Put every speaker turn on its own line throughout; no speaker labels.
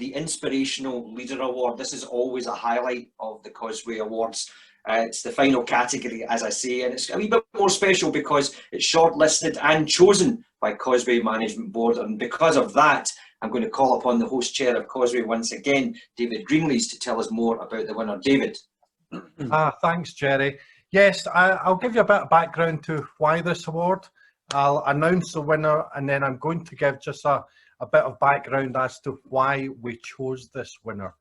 the Inspirational Leader Award. This is always a highlight of the Causeway Awards. It's the final category, as I say, and it's a wee bit more special because it's shortlisted and chosen by Causeway Management Board. And because of that, I'm going to call upon the host chair of Causeway once again, David Greenlees, to tell us more about the winner. David.
Thanks, Jerry. Yes, I'll give you a bit of background to why this award. I'll announce the winner, and then I'm going to give just a bit of background as to why we chose this winner.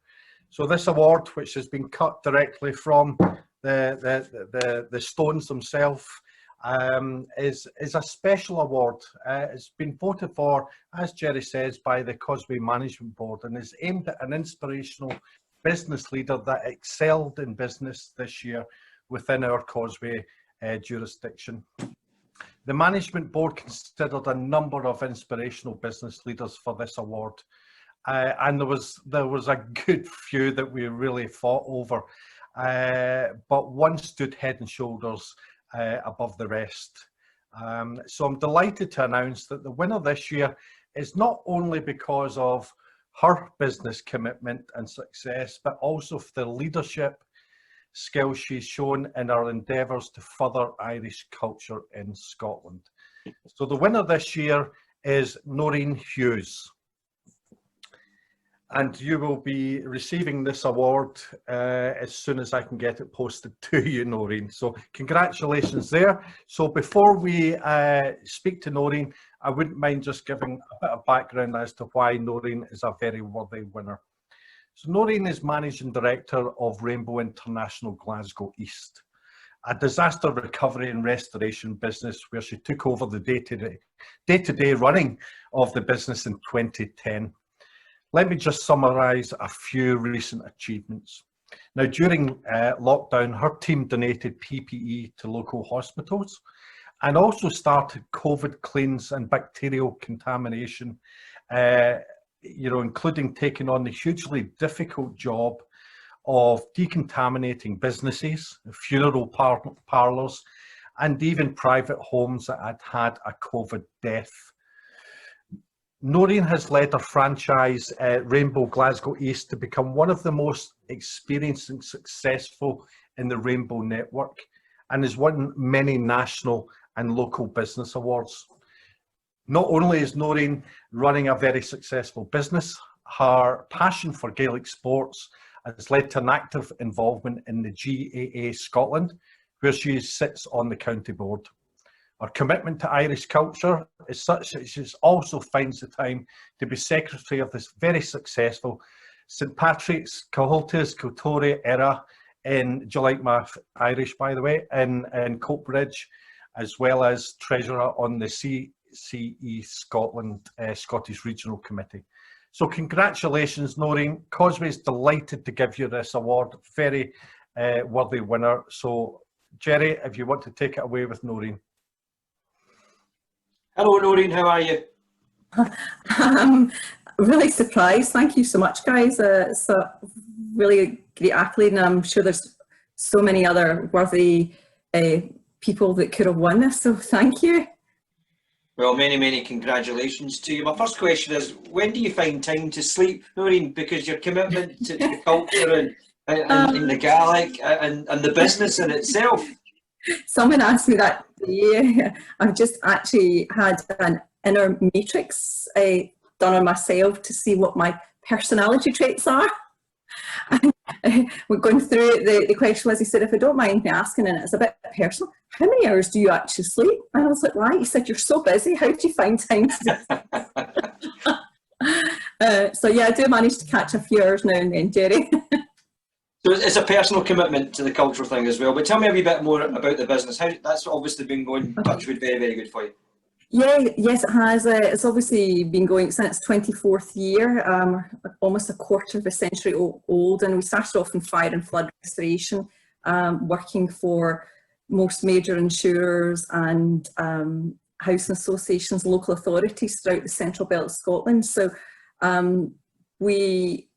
So this award, which has been cut directly from the stones themselves, is a special award. It's been voted for, as Jerry says, by the Causeway Management Board, and is aimed at an inspirational business leader that excelled in business this year within our Causeway jurisdiction. The Management Board considered a number of inspirational business leaders for this award, and there was a good few that we really fought over, but one stood head and shoulders above the rest. So I'm delighted to announce that the winner this year is not only because of her business commitment and success, but also for the leadership skills she's shown in her endeavours to further Irish culture in Scotland. So the winner this year is Noreen Hughes, and you will be receiving this award as soon as I can get it posted to you, Noreen. So congratulations there. So before we speak to Noreen, I wouldn't mind just giving a bit of background as to why Noreen is a very worthy winner. So Noreen is Managing Director of Rainbow International Glasgow East, a disaster recovery and restoration business where she took over the day-to-day running of the business in 2010. Let me just summarise a few recent achievements. Now, during lockdown, her team donated PPE to local hospitals and also started COVID cleans and bacterial contamination, including taking on the hugely difficult job of decontaminating businesses, funeral parlours, and even private homes that had had a COVID death. Noreen has led her franchise, Rainbow Glasgow East, to become one of the most experienced and successful in the Rainbow network, and has won many national and local business awards. Not only is Noreen running a very successful business, her passion for Gaelic sports has led to an active involvement in the GAA Scotland, where she sits on the county board. Her commitment to Irish culture is such that she also finds the time to be secretary of this very successful St Patrick's Cahultas Cultúra Era in, do you like my Irish, by the way, in Coatbridge, as well as treasurer on the CCE Scotland Scottish Regional Committee. So congratulations, Noreen. Causeway's delighted to give you this award. Very worthy winner. So Jerry, if you want to take it away with Noreen.
Hello, Noreen. How are you?
I'm really surprised. Thank you so much, guys. It's a really great accolade, and I'm sure there's so many other worthy people that could have won this. So thank you.
Well, many congratulations to you. My first question is, when do you find time to sleep, Noreen? Because your commitment to the culture and the Gaelic and the business in itself.
Someone asked me that today. I've just actually had an inner matrix done on myself to see what my personality traits are. We're going through it. The question was, he said, if I don't mind me asking, and it's a bit personal, how many hours do you actually sleep? And I was like, right. He said, you're so busy. How do you find time to so yeah, I do manage to catch a few hours now and then, Jerry.
So it's a personal commitment to the cultural thing as well. But tell me a wee bit more about the business. How that's obviously been going, touchwood, very good for you.
Yeah, yes, it has. It's obviously been going since 24th year, almost a quarter of a century old. And we started off in fire and flood restoration, working for most major insurers and housing associations, local authorities throughout the central belt of Scotland. So we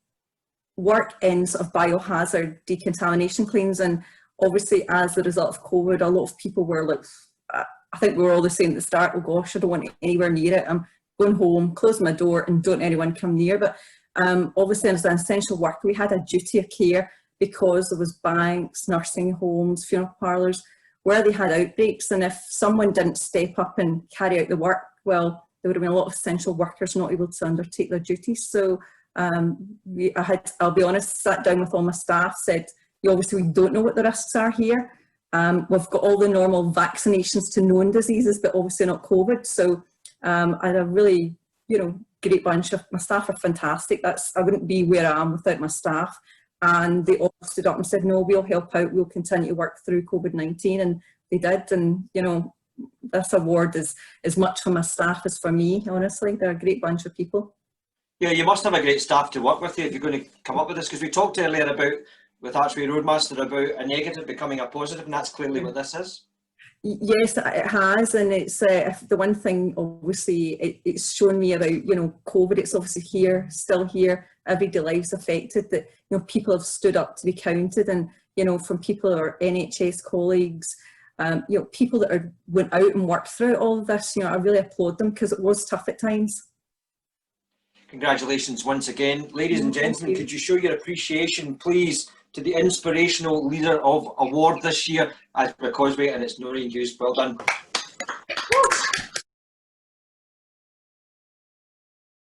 work in sort of biohazard decontamination claims, and obviously as a result of COVID, a lot of people were like, I think we were all the same at the start, oh gosh, I don't want anywhere near it, I'm going home, close my door and don't anyone come near. But Obviously, as an essential worker, we had a duty of care because there was banks, nursing homes, funeral parlours, where they had outbreaks. And if someone didn't step up and carry out the work, well, there would have been a lot of essential workers not able to undertake their duties. So I'll be honest, sat down with all my staff, said, obviously we don't know what the risks are here. We've got all the normal vaccinations to known diseases, but obviously not COVID. So I had a really, great bunch of, my staff are fantastic. I wouldn't be where I am without my staff. And they all stood up and said, no, we'll help out. We'll continue to work through COVID-19. And they did. And, this award is as much for my staff as for me, honestly. They're a great bunch of people.
Yeah, you must have a great staff to work with you if you're going to come up with this, because we talked earlier about, with Archway Roadmaster, about a negative becoming a positive, and that's clearly what this is.
Yes, it has, and it's the one thing, obviously, it's shown me about, COVID. It's obviously here, still here, everyday lives affected, that, people have stood up to be counted, and, from people or NHS colleagues, people that went out and worked through all of this, I really applaud them, because it was tough at times.
Congratulations once again. Ladies and gentlemen, could you show your appreciation, please, to the Inspirational Leader of Award this year at Causeway, and it's Noreen Hughes. Well done.